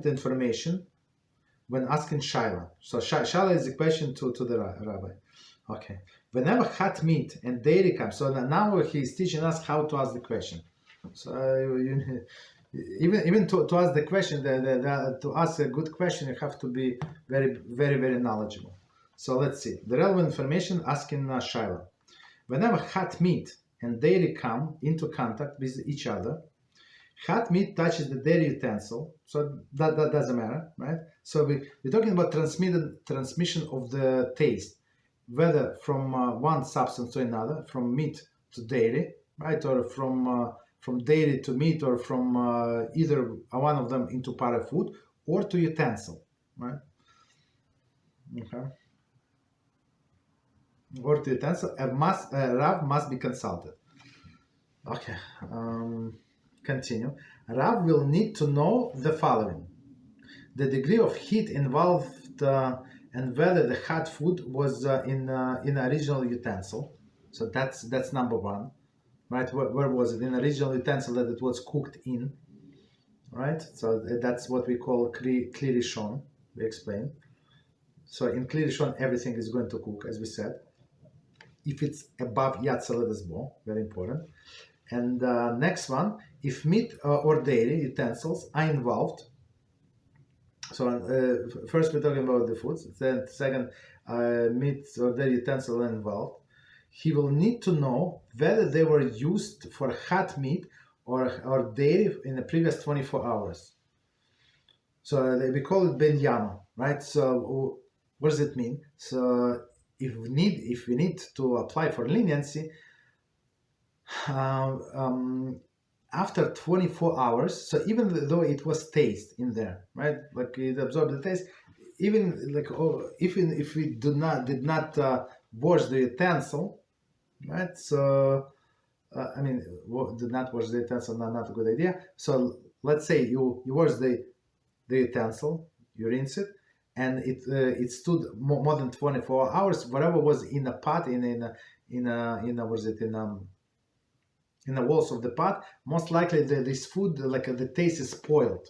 relevant information when asking Shaila. So Shaila is the question to the Rabbi. Okay. Whenever hot meat and dairy comes, so now he's teaching us how to ask the question. So even to ask the question, to ask a good question, you have to be very, very, very knowledgeable. So let's see. The relevant information asking Shaila. Whenever hot meat and dairy come into contact with each other, hot meat touches the dairy utensil, so that doesn't matter, right? So we're talking about transmission of the taste, whether from one substance to another, from meat to dairy, right, or from dairy to meat, or from either one of them into para food, or to utensil, right? Okay. Or to utensil, a Rav must be consulted. Okay. Continue. Rav will need to know the following: the degree of heat involved and whether the hot food was in original utensil. So that's number one, right? Where was it? In original utensil that it was cooked in, right? So that's what we call kli rishon. We explained. So in kli rishon, everything is going to cook, as we said. If it's above yad saledas bo, very important. And next one, if meat or dairy utensils are involved. So first we're talking about the foods. Then second, meat or dairy utensils are involved. He will need to know whether they were used for hot meat or dairy in the previous 24 hours. So we call it ben yama, right? So what does it mean? So if we need to apply for leniency, after 24 hours, so even though it was taste in there, right, like it absorbed the taste, even like even if we did not wash the utensil, right? So I mean, did not wash the utensil, not a good idea. So let's say you wash the utensil, you rinse it, and it stood more than 24 hours. Whatever was in a pot, in the walls of the pot, most likely this food, like the taste is spoiled,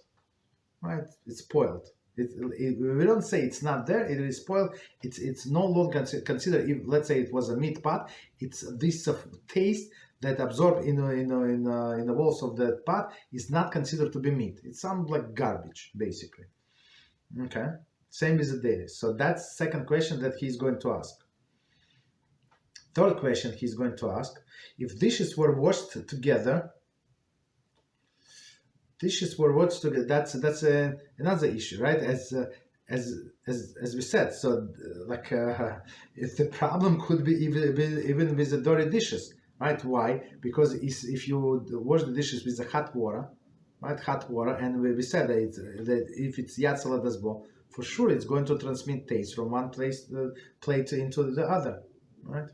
right? It's spoiled. We don't say it's not there. It is spoiled. It's no longer considered. If let's say it was a meat pot, it's this taste that absorbed in the walls of the pot is not considered to be meat. It sounds like garbage, basically. Okay. Same with the dairy. So that's second question that he's going to ask. Third question he's going to ask: if dishes were washed together, that's another issue, right? As we said, so like if the problem could be even with the dirty dishes, right? Why? Because if you wash the dishes with the hot water, right? Hot water, and we said that if it's yad saledas bo, for sure it's going to transmit taste from one plate into the other, right?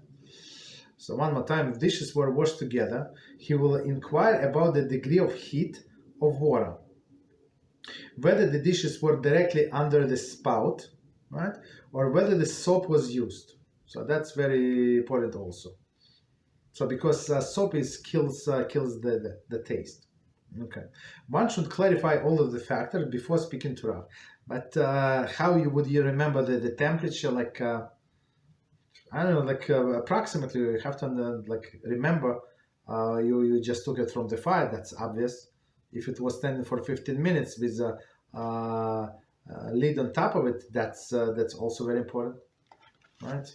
So one more time, if dishes were washed together, he will inquire about the degree of heat of water, whether the dishes were directly under the spout, right, or whether the soap was used. So that's very important also. So because soap kills the taste. Okay, one should clarify all of the factors before speaking to Rav. But how would you remember the temperature? Like I don't know, like approximately you have to like remember. You just took it from the fire. That's obvious. If it was standing for 15 minutes with a lid on top of it, that's also very important, right?